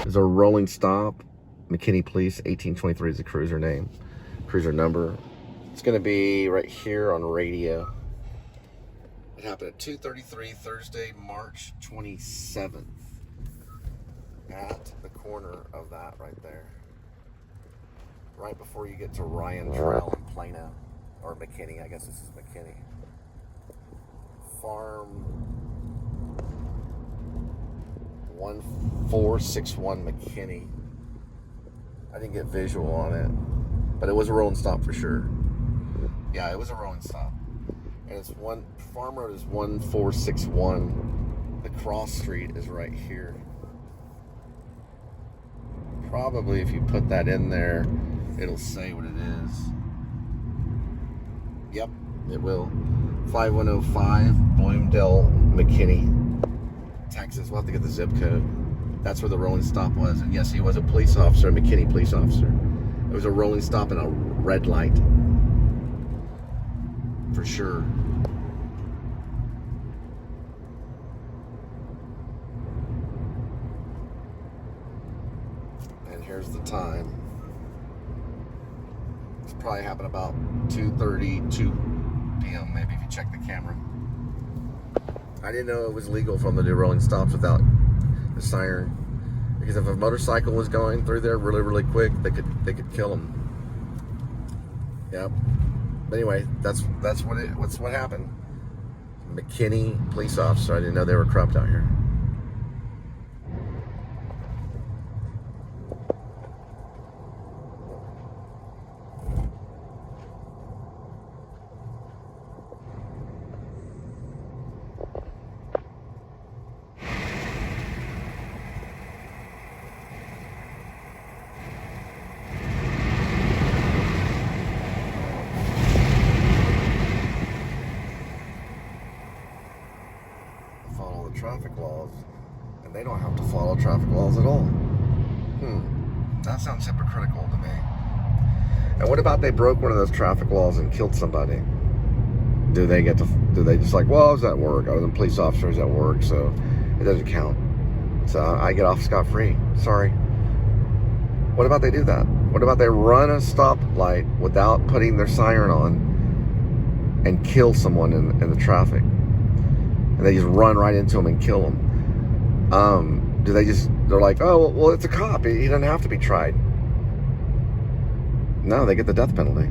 There's a rolling stop. McKinney Police, 1823 is the cruiser name, cruiser number. It's gonna be right here on radio. It happened at 2:33 Thursday, March 27th. At the corner of that right there. Right before you get to Ryan Trail in Plano. Or McKinney, I guess this is McKinney. Farm 1461 McKinney. I didn't get visual on it, but it was a rolling stop for sure. Yeah, it was a rolling stop. And it's Farm Road is 1461. The cross street is right here. Probably if you put that in there, it'll say what it is. Yep, it will. 5105 Bloomdale, McKinney, Texas. We'll have to get the zip code. That's where the rolling stop was. And yes, he was a police officer, a McKinney police officer. It was a rolling stop and a red light. For sure. And here's the time. It's probably happened about 2:32 p.m. maybe if you check the camera. I didn't know it was legal for them to do rolling stops without the siren, because if a motorcycle was going through there really, really quick, they could kill them. Yep. But anyway, that's what happened. McKinney police officer. I didn't know they were corrupt out here. Follow the traffic laws, and they don't have to follow traffic laws at all. That sounds hypocritical to me. And what about they broke one of those traffic laws and killed somebody? Do they just like, well, I was at work, I was a police officer, I was at work, so it doesn't count, so I get off scot-free? Sorry. What about they do that? What about they run a stoplight without putting their siren on and kill someone in the traffic? And they just run right into them and kill them. They're like, oh, well, it's a cop. He doesn't have to be tried. No, they get the death penalty.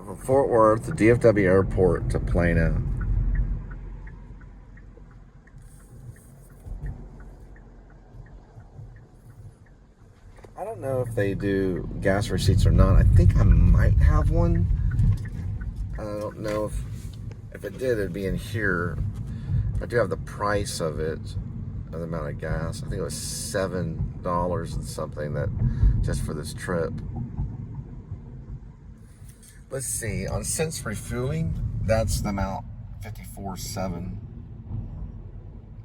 From Fort Worth to DFW Airport to Plano. I don't know if they do gas receipts or not. I think I might have one. I don't know if it did, it'd be in here. I do have the price of it. the amount of gas. I think it was $7 and something that just for this trip. Let's see, on cents refueling, that's the amount, 54.7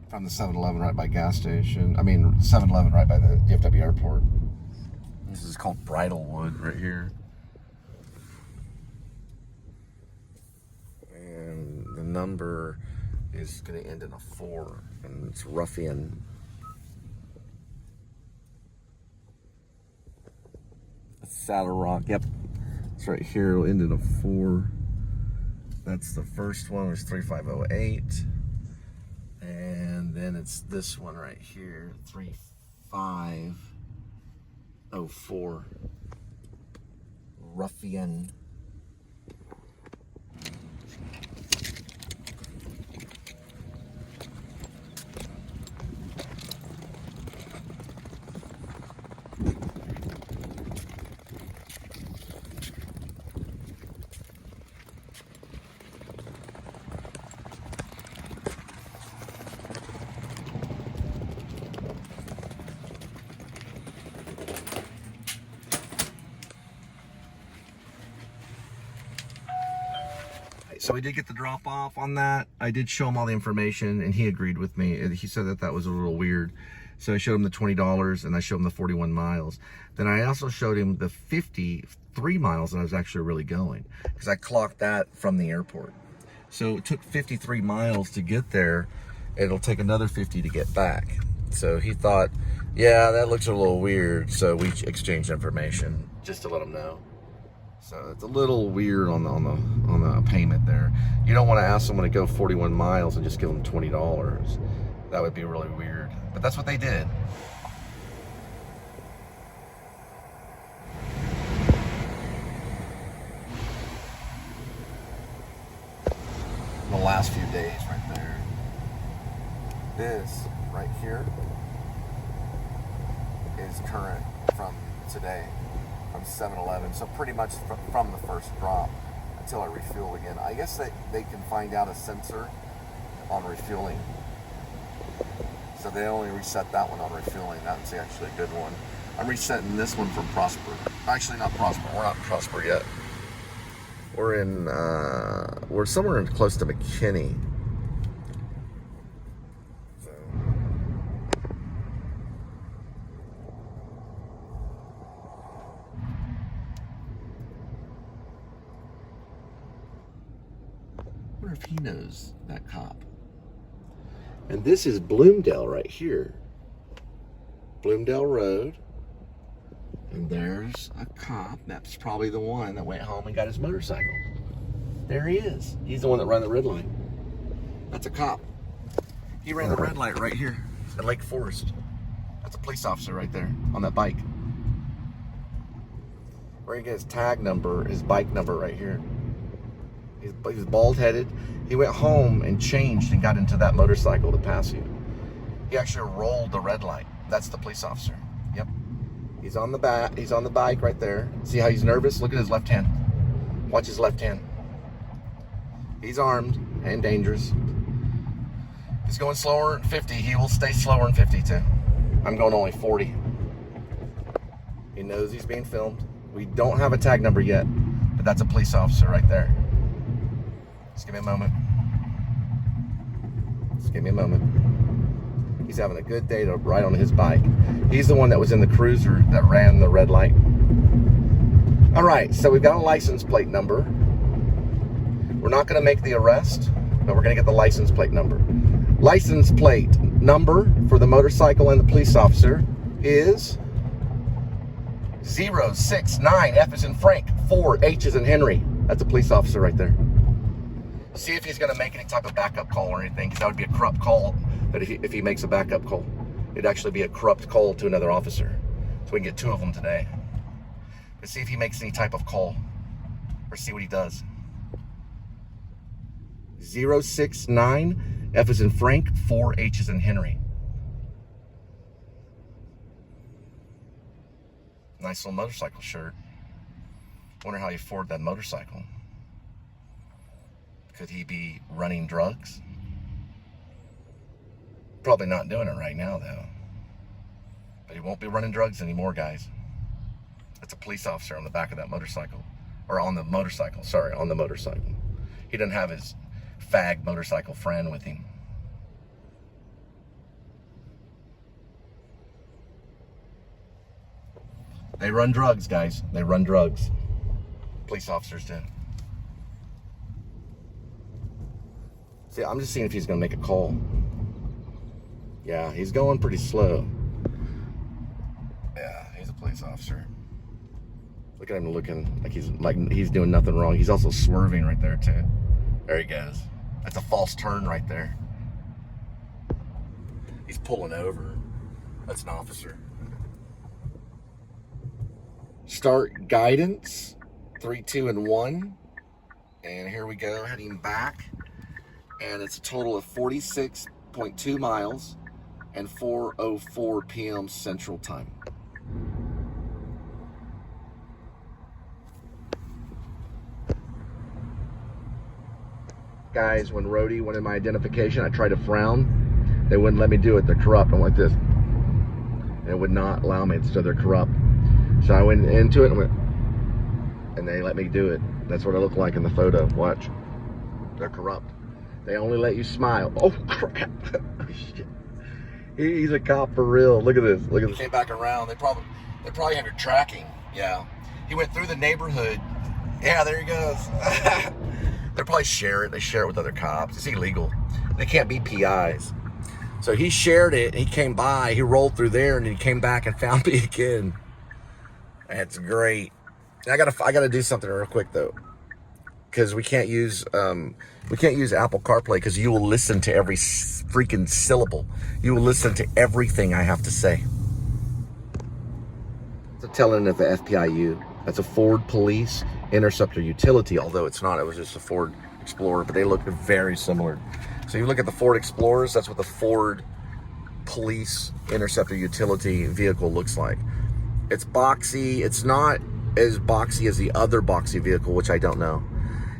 from the 7-Eleven right by gas station. I mean, 7-Eleven right by the DFW airport. This is called Bridalwood right here. And the number is going to end in a 4, and it's Ruffian. Saddle Rock, yep. It's right here, it'll end in a 4. That's the first one, was 3508. And then it's this one right here, 3504. Ruffian. So we did get the drop off on that. I did show him all the information and he agreed with me. He said that that was a little weird. So I showed him the $20 and I showed him the 41 miles. Then I also showed him the 53 miles that I was actually really going, because I clocked that from the airport. So it took 53 miles to get there. It'll take another 50 to get back. So he thought, yeah, that looks a little weird. So we exchanged information just to let him know. So it's a little weird on the payment there. You don't want to ask someone to go 41 miles and just give them $20. That would be really weird. But that's what they did. The last few days right there. This right here is current from today. From 7-Eleven, so pretty much from the first drop until I refuel again. I guess they can find out a sensor on refueling, so they only reset that one on refueling. That's actually a good one. I'm resetting this one from Prosper. Actually, not Prosper. We're not Prosper yet. We're in we're somewhere close to McKinney. I wonder if he knows that cop. And this is Bloomdale right here. Bloomdale Road. And there's a cop. That's probably the one that went home and got his motorcycle. There he is. He's the one that ran the red light. That's a cop. He ran the red light right here at Lake Forest. That's a police officer right there on that bike. Where you get his tag number, his bike number right here. He's bald-headed. He went home and changed and got into that motorcycle to pass you. He actually rolled the red light. That's the police officer. Yep. He's on the back. He's on the bike right there. See how he's nervous? Look at his left hand. Watch his left hand. He's armed and dangerous. He's going slower than 50. He will stay slower than 50 too. I'm going only 40. He knows he's being filmed. We don't have a tag number yet, but that's a police officer right there. Just give me a moment. Just give me a moment. He's having a good day to ride on his bike. He's the one that was in the cruiser that ran the red light. All right, so we've got a license plate number. We're not going to make the arrest, but we're going to get the license plate number. License plate number for the motorcycle and the police officer is 069, F as in Frank, 4 H as in Henry. That's a police officer right there. See if he's going to make any type of backup call or anything, because that would be a corrupt call. But if he makes a backup call, it'd actually be a corrupt call to another officer. So we can get 2 of them today. Let's see if he makes any type of call, or see what he does. 069, F as in Frank, 4 H as in Henry. Nice little motorcycle shirt. Wonder how he afforded that motorcycle. Could he be running drugs? Probably not doing it right now, though. But he won't be running drugs anymore, guys. That's a police officer on the back of that motorcycle. Or on the motorcycle, sorry, on the motorcycle. He doesn't have his fag motorcycle friend with him. They run drugs, guys. They run drugs. Police officers do. See, I'm just seeing if he's going to make a call. Yeah, he's going pretty slow. Yeah, he's a police officer. Look at him looking like he's doing nothing wrong. He's also swerving right there too. There he goes. That's a false turn right there. He's pulling over. That's an officer. Start guidance. 3, 2, and 1. And here we go, heading back. And it's a total of 46.2 miles and 4:04 p.m. Central Time. Guys, when Roadie wanted my identification, I tried to frown. They wouldn't let me do it. They're corrupt. I'm like this. And it would not allow me, so they're corrupt. So I went into it and they let me do it. That's what I look like in the photo. Watch. They're corrupt. They only let you smile. Oh, crap. Shit. He's a cop for real. Look at this. Look at this. Came back around. They probably have your tracking. Yeah. He went through the neighborhood. Yeah, there he goes. They probably share it. They share it with other cops. It's illegal. They can't be PIs. So he shared it. He came by. He rolled through there, and he came back and found me again. That's great. I gotta do something real quick though, because we can't use Apple CarPlay because you will listen to every freaking syllable. You will listen to everything I have to say. It's a telling of the FPIU. That's a Ford Police Interceptor Utility, although it's not. It was just a Ford Explorer, but they look very similar. So you look at the Ford Explorers, that's what the Ford Police Interceptor Utility vehicle looks like. It's boxy. It's not as boxy as the other boxy vehicle, which I don't know.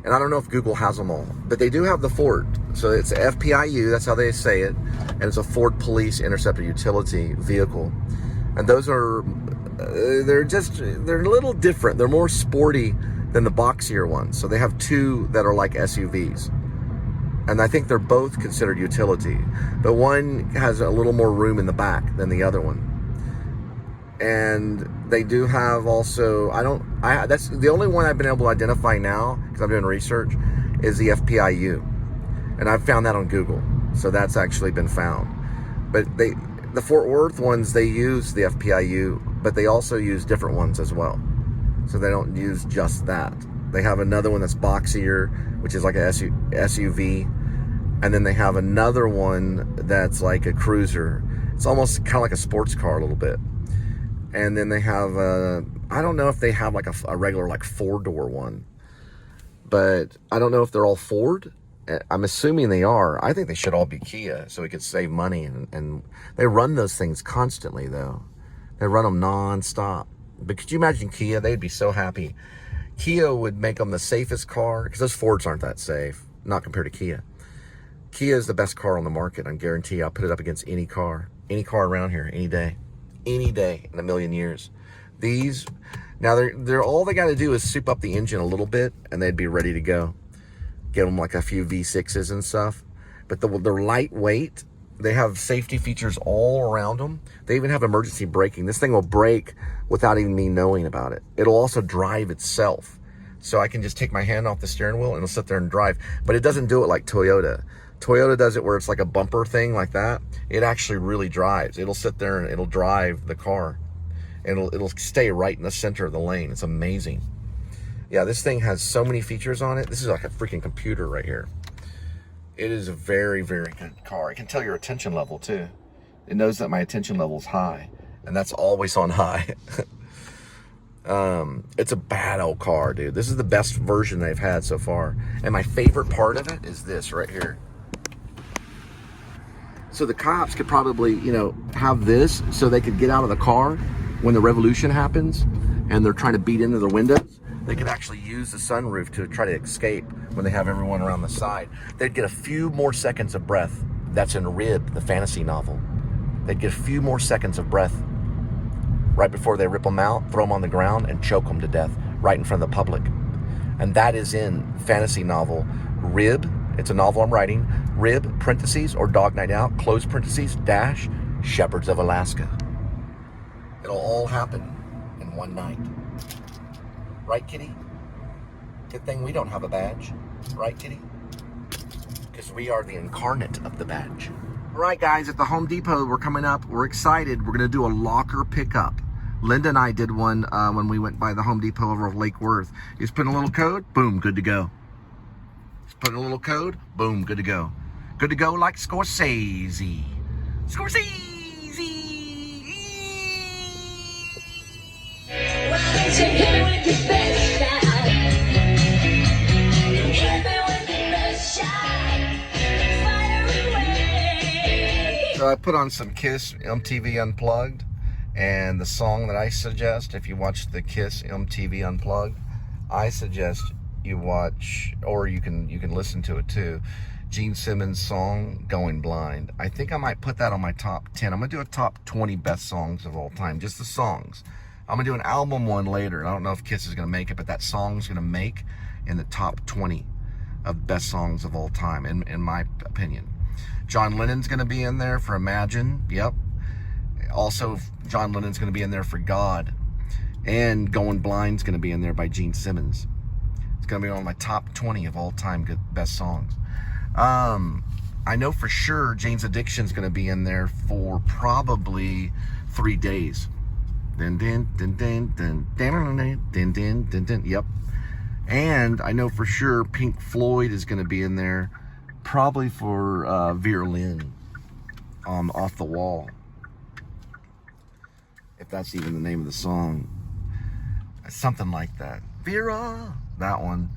And I don't know if Google has them all, but they do have the Ford. So it's a FPIU, that's how they say it. And it's a Ford Police Interceptor Utility vehicle. And those are, they're a little different. They're more sporty than the boxier ones. So they have two that are like SUVs. And I think they're both considered utility. But one has a little more room in the back than the other one. And they do have also, that's the only one I've been able to identify now, because I'm doing research, is the FPIU. And I've found that on Google. So that's actually been found. But the Fort Worth ones, they use the FPIU, but they also use different ones as well. So they don't use just that. They have another one that's boxier, which is like a SUV. And then they have another one that's like a cruiser. It's almost kind of like a sports car a little bit. And then they have, I don't know if they have like a regular like 4-door one. But I don't know if they're all Ford. I'm assuming they are. I think they should all be Kia so we could save money. And they run those things constantly though. They run them non-stop. But could you imagine Kia? They'd be so happy. Kia would make them the safest car, because those Fords aren't that safe, not compared to Kia. Kia is the best car on the market. I guarantee I'll put it up against any car around here, any day in a million years. These, now they're all they got to do is soup up the engine a little bit and they'd be ready to go. Get them like a few V6s and stuff. But they're lightweight. They have safety features all around them. They even have emergency braking. This thing will brake without even me knowing about it. It'll also drive itself. So I can just take my hand off the steering wheel and it'll sit there and drive. But it doesn't do it like Toyota. Toyota does it where it's like a bumper thing like that. It actually really drives. It'll sit there and it'll drive the car. It'll stay right in the center of the lane. It's amazing. Yeah, this thing has so many features on it. This is like a freaking computer right here. It is a very, very good car. It can tell your attention level too. It knows that my attention level is high, and that's always on high. It's a bad old car, dude. This is the best version they've had so far. And my favorite part of it is this right here. So the cops could probably, have this so they could get out of the car when the revolution happens and they're trying to beat into the windows. They could actually use the sunroof to try to escape when they have everyone around the side. They'd get a few more seconds of breath that's in Rib, the fantasy novel. They'd get a few more seconds of breath right before they rip them out, throw them on the ground, and choke them to death right in front of the public. And that is in fantasy novel Rib. It's a novel I'm writing. Rib, parentheses, or Dog Night Out, close parentheses, dash, Shepherds of Alaska. It'll all happen in one night. Right, Kitty? Good thing we don't have a badge. Right, Kitty? Because we are the incarnate of the badge. All right, guys, at the Home Depot, we're coming up. We're excited. We're going to do a locker pickup. Linda and I did one when we went by the Home Depot over Lake Worth. You just put in a little code, boom, good to go. Just put in a little code, boom, good to go. Good to go like Scorsese. Scorsese! So I put on some Kiss MTV Unplugged, and the song that I suggest, if you watch the Kiss MTV Unplugged, I suggest you watch, or you can listen to it too, Gene Simmons' song, Going Blind. I think I might put that on my top 10. I'm going to do a top 20 best songs of all time, just the songs. I'm going to do an album one later. I don't know if Kiss is going to make it, but that song's going to make in the top 20 of best songs of all time, in my opinion. John Lennon's going to be in there for Imagine. Yep. Also, John Lennon's going to be in there for God. And Going Blind's going to be in there by Gene Simmons. It's going to be on my top 20 of all time good best songs. I know for sure Jane's Addiction's going to be in there for probably 3 days. Yep. And I know for sure Pink Floyd is going to be in there probably for Vera Lynn, Off the Wall. If that's even the name of the song. Something like that. Vera, that one.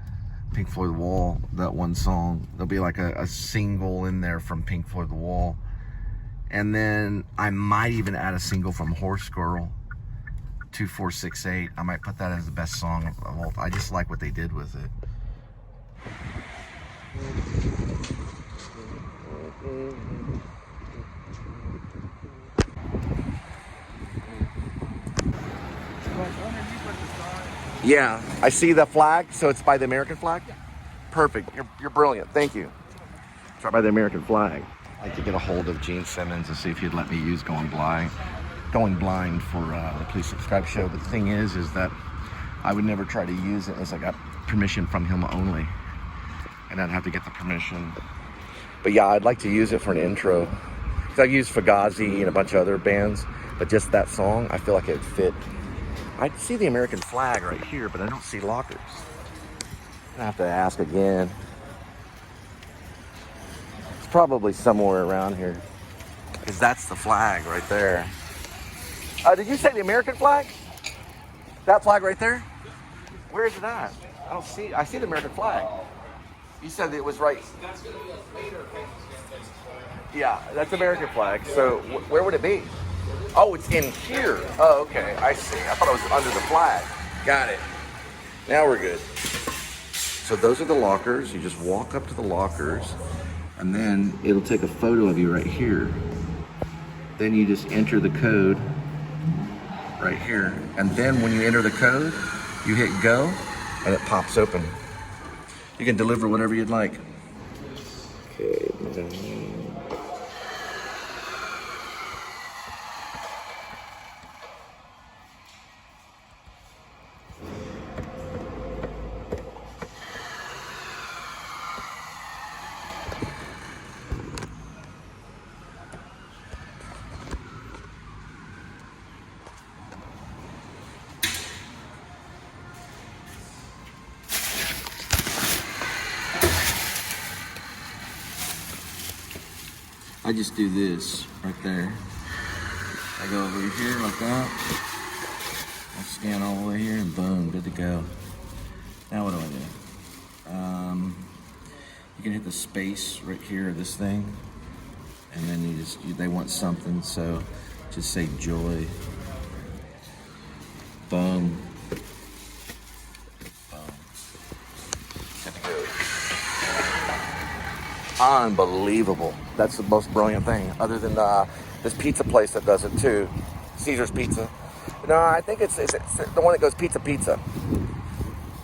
Pink Floyd The Wall, that one song. There'll be like a single in there from Pink Floyd The Wall. And then I might even add a single from Horse Girl, 2468. I might put that as the best song of all. I just like what they did with it. Yeah, I see the flag, so it's by the American flag? Yeah. Perfect, you're brilliant, thank you. It's right by the American flag. I'd like to get a hold of Gene Simmons and see if he'd let me use Going Blind for the Please Subscribe show. But the thing is that I would never try to use it unless I got permission from him only. And I'd have to get the permission. But yeah, I'd like to use it for an intro. Because I've used Fugazi and a bunch of other bands, but just that song, I feel like it would fit. I see the American flag right here, but I don't see lockers. I have to ask again. It's probably somewhere around here, because that's the flag right there. Did you say the American flag? That flag right there? Where is it at? I don't see. I see the American flag. You said it was right. That's going to be a later. Yeah, that's American flag. So where would it be? Oh, it's in here. Oh, okay. I see. I thought it was under the flag. Got it. Now we're good. So those are the lockers. You just walk up to the lockers, and then it'll take a photo of you right here. Then you just enter the code right here. And then when you enter the code, you hit go, and it pops open. You can deliver whatever you'd like. Okay. I just do this right there. I go over here like that. I scan all the way here and boom, good to go. Now what do I do? You can hit the space right here of this thing, and then they want something, so just say joy. Boom. unbelievable. That's the most brilliant thing, other than this pizza place that does it too, Caesar's Pizza. No, I think it's the one that goes pizza.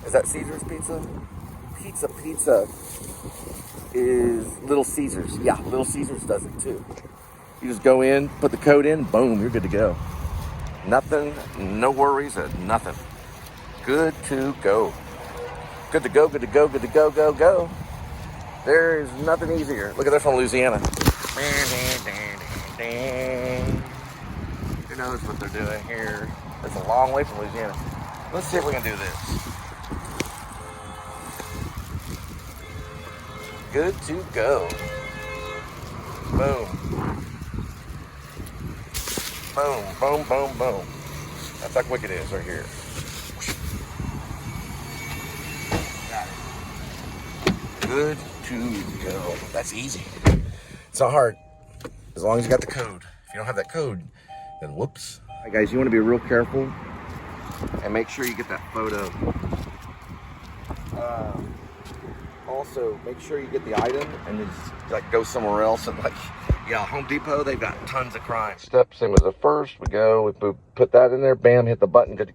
Is that Caesar's Pizza? Pizza is Little Caesars. Yeah, Little Caesars does it too. You just go in, put the code in, boom, you're good to go. Nothing, no worries, nothing. Good to go. Good to go, good to go, good to go, go. There's nothing easier. Look at this from Louisiana. Who knows what they're doing here? It's a long way from Louisiana. Let's see if we can do this. Good to go. Boom. Boom, boom, boom, boom. That's how quick it is right here. Got it. Good to go. That's easy. It's not hard, as long as you got the code. If you don't have that code, then whoops. All right, guys, you want to be real careful and make sure you get that photo. Also, make sure you get the item and just like go somewhere else. And like, yeah, Home Depot, they've got tons of crime. Step, same as the first. We go, we put that in there, bam, hit the button. Good.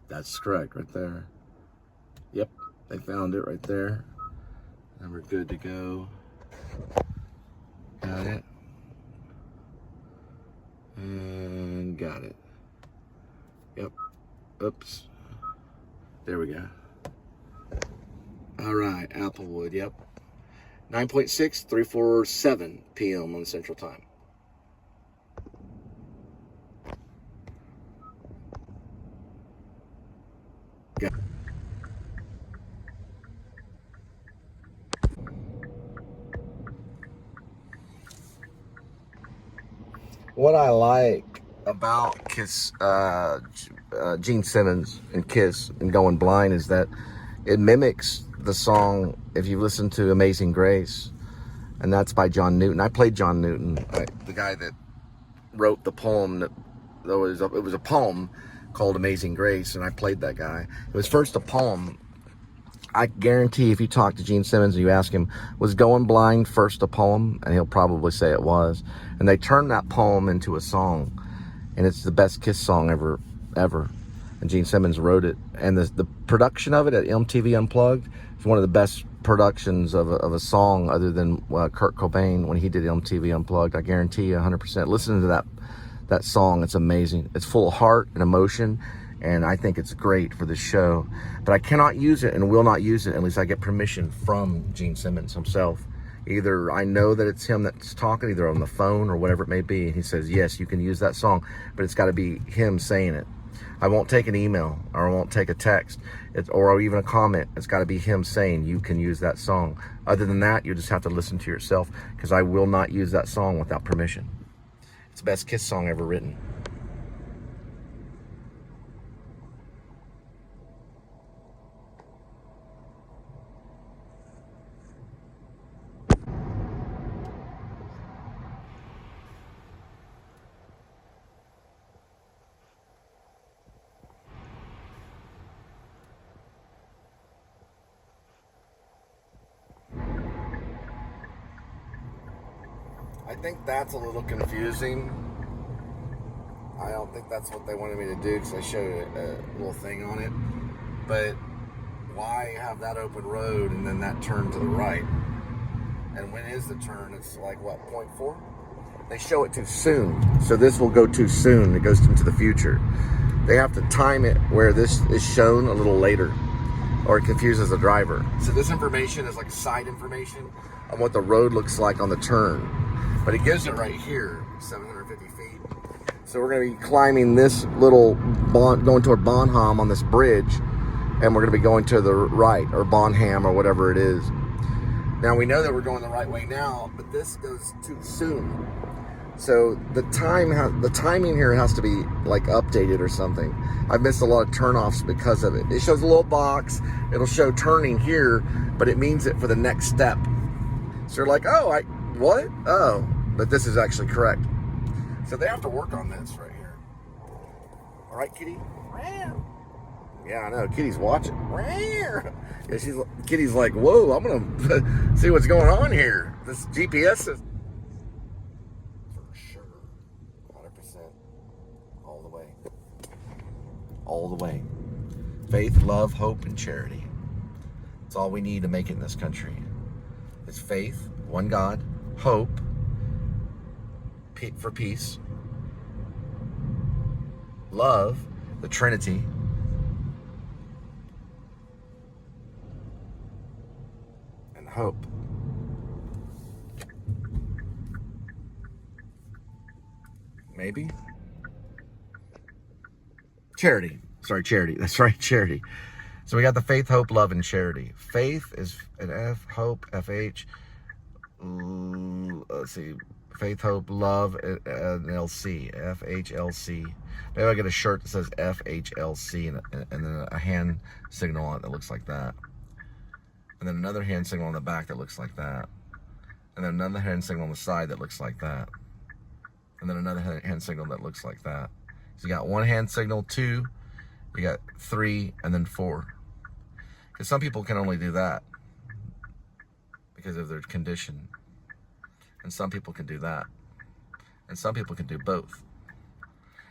That's correct right there. Yep, they found it right there. And we're good to go. Got it. And got it. Yep. Oops. There we go. All right, Applewood, yep. 9.6, 3:47 p.m. on the Central Time. Got it. What I like about Kiss, Gene Simmons and Kiss and Going Blind is that it mimics the song, if you listen to Amazing Grace, and that's by John Newton. I played John Newton, the guy that wrote the poem it was a poem called Amazing Grace, and I played that guy. It was first a poem. I guarantee if you talk to Gene Simmons and you ask him, was Going Blind first a poem? And he'll probably say it was. And they turned that poem into a song. And it's the best Kiss song ever. And Gene Simmons wrote it. And the production of it at MTV Unplugged is one of the best productions of a song other than Kurt Cobain when he did MTV Unplugged. I guarantee you 100%. Listen to that song. It's amazing. It's full of heart and emotion. And I think it's great for this show. But I cannot use it and will not use it unless I get permission from Gene Simmons himself. Either I know that it's him that's talking, either on the phone or whatever it may be, and he says, yes, you can use that song, but it's got to be him saying it. I won't take an email, or I won't take a text, or even a comment. It's got to be him saying you can use that song. Other than that, you just have to listen to yourself, because I will not use that song without permission. It's the best Kiss song ever written. I think that's a little confusing. I don't think that's what they wanted me to do, because I showed a little thing on it. But why have that open road and then that turn to the right? And when is the turn? It's like, what, 0.4? They show it too soon. So this will go too soon. It goes into the future. They have to time it where this is shown a little later, or it confuses the driver. So this information is like side information on what the road looks like on the turn. But it gives it right here, 750 feet. So we're gonna be climbing this little, going toward Bonham on this bridge, and we're gonna be going to the right, or Bonham, or whatever it is. Now we know that we're going the right way now, but this goes too soon. So the timing here has to be like updated or something. I've missed a lot of turnoffs because of it. It shows a little box, it'll show turning here, but it means it for the next step. So you're like, oh, what? Oh, but this is actually correct. So they have to work on this right here. All right, Kitty? Yeah, I know. Kitty's watching. Yeah, Kitty's like, whoa, I'm going to see what's going on here. This GPS is... For sure. 100%. All the way. All the way. Faith, love, hope, and charity. It's all we need to make it in this country. It's faith, one God, hope, for peace, love, the Trinity, and hope. Maybe? Charity. Sorry, charity. That's right, charity. So we got the faith, hope, love, and charity. Faith is an F, hope, FH. Let's see. Faith, hope, love, and LC. FHLC. Maybe I'll get a shirt that says FHLC and then a hand signal on it that looks like that. And then another hand signal on the back that looks like that. And then another hand signal on the side that looks like that. And then another hand signal that looks like that. So you got one hand signal, two, you got three, and then four. Because some people can only do that because of their condition. And some people can do that. And some people can do both.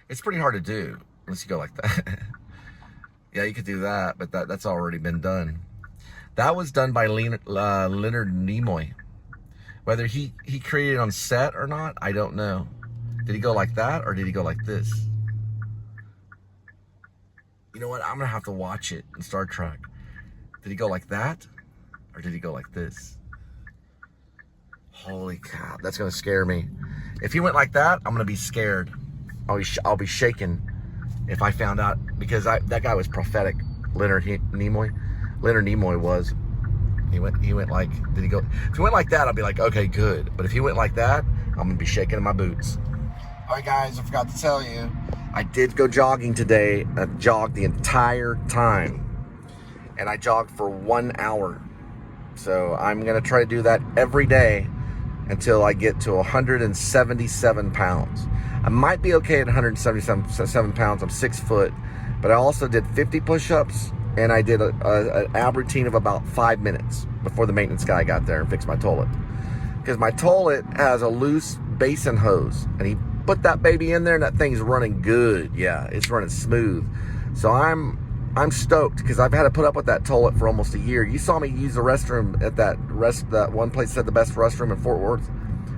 It's pretty hard to do unless you go like that. Yeah, you could do that, but that's already been done. That was done by Leonard Nimoy. Whether he created it on set or not, I don't know. Did he go like that or did he go like this? You know what? I'm going to have to watch it in Star Trek. Did he go like that? Or did he go like this? Holy cow, that's going to scare me. If he went like that, I'm going to be scared. I'll be shaken if I found out, because that guy was prophetic. Leonard Nimoy. Leonard Nimoy was. He went like, did he go? If he went like that, I'll be like, okay, good. But if he went like that, I'm going to be shaking in my boots. All right, guys, I forgot to tell you, I did go jogging today. I jogged the entire time. And I jogged for 1 hour. So I'm going to try to do that every day until I get to 177 pounds. I might be okay at 177 pounds. I'm 6 foot. But I also did 50 push-ups, and I did an ab routine of about 5 minutes before the maintenance guy got there and fixed my toilet. Because my toilet has a loose basin hose, and he put that baby in there, and that thing's running good. Yeah, it's running smooth. So I'm stoked, because I've had to put up with that toilet for almost a year. You saw me use the restroom at that one place that said the best restroom in Fort Worth.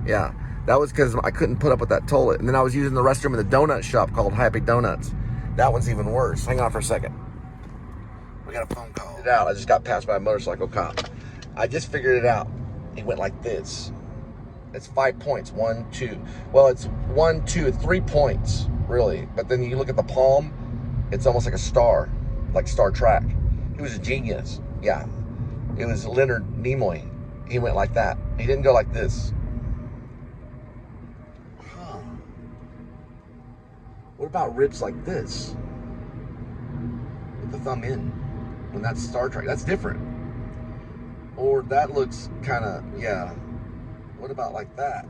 Yeah, that was because I couldn't put up with that toilet. And then I was using the restroom in the donut shop called Happy Donuts. That one's even worse. Hang on for a second. We got a phone call. I just got passed by a motorcycle cop. I just figured it out. He went like this. It's 5 points. 1, 2. Well, it's 1, 2, 3 points, really. But then you look at the palm, it's almost like a star, like Star Trek. He was a genius. Yeah. It was Leonard Nimoy. He went like that. He didn't go like this. Huh. What about ribs like this? With the thumb in. When that's Star Trek. That's different. Or that looks kind of, yeah. What about like that?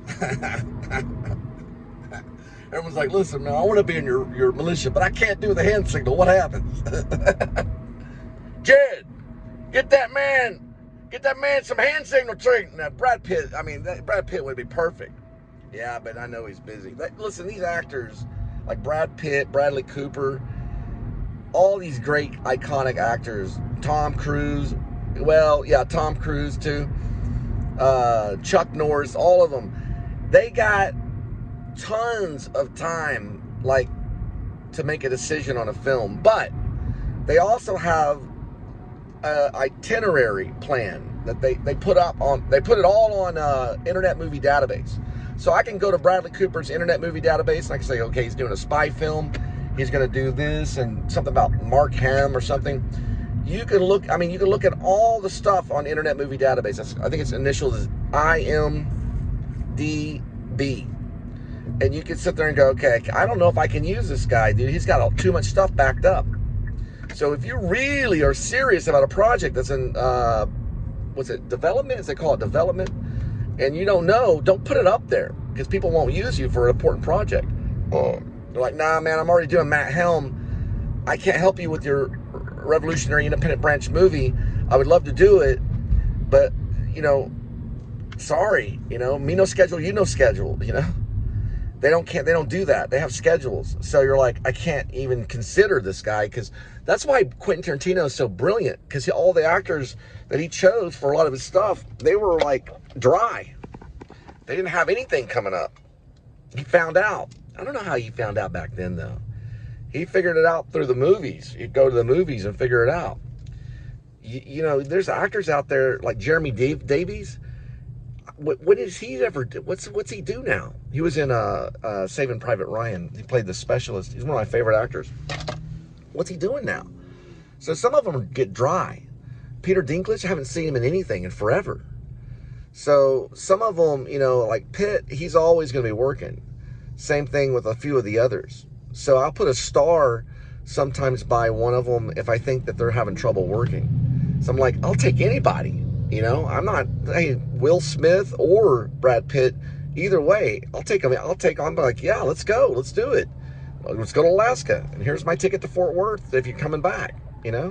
Everyone's like, listen, man, I want to be in your militia, but I can't do the hand signal. What happens? Jed, get that man some hand signal training. Now, Brad Pitt would be perfect. Yeah, but I know he's busy. Listen, these actors, like Brad Pitt, Bradley Cooper, all these great, iconic actors, Tom Cruise, well, yeah, Tom Cruise too, Chuck Norris, all of them, they got tons of time, like, to make a decision on a film, but they also have an itinerary plan that they put it all on Internet Movie Database. So I can go to Bradley Cooper's Internet Movie Database and I can say, okay, he's doing a spy film, he's going to do this, and something about Mark Hamill or something. You can look at all the stuff on Internet Movie Database. I think its initials is IMDb. And you can sit there and go, okay, I don't know if I can use this guy, dude. He's got too much stuff backed up. So if you really are serious about a project that's in, development? Is they call it development? and you don't know, don't put it up there because people won't use you for an important project. They're like, nah, man, I'm already doing Matt Helm. I can't help you with your revolutionary independent branch movie. I would love to do it, but, you know, sorry, you know, me no schedule, you no schedule, you know. They don't do that. They have schedules. So you're like, I can't even consider this guy, because that's why Quentin Tarantino is so brilliant, because all the actors that he chose for a lot of his stuff, they were like dry. They didn't have anything coming up. He found out. I don't know how he found out back then, though. He figured it out through the movies. He'd go to the movies and figure it out. You know, there's actors out there like Jeremy Davies. What is he ever do? What's he do now? He was in Saving Private Ryan. He played the specialist. He's one of my favorite actors. What's he doing now? So some of them get dry. Peter Dinklage, I haven't seen him in anything in forever. So some of them, you know, like Pitt, he's always going to be working. Same thing with a few of the others. So I'll put a star sometimes by one of them if I think that they're having trouble working. So I'm like, I'll take anybody. You know, I'm not, hey, Will Smith or Brad Pitt, either way, I'll take them. I'm like, yeah, let's go. Let's do it. Let's go to Alaska. And here's my ticket to Fort Worth if you're coming back, you know.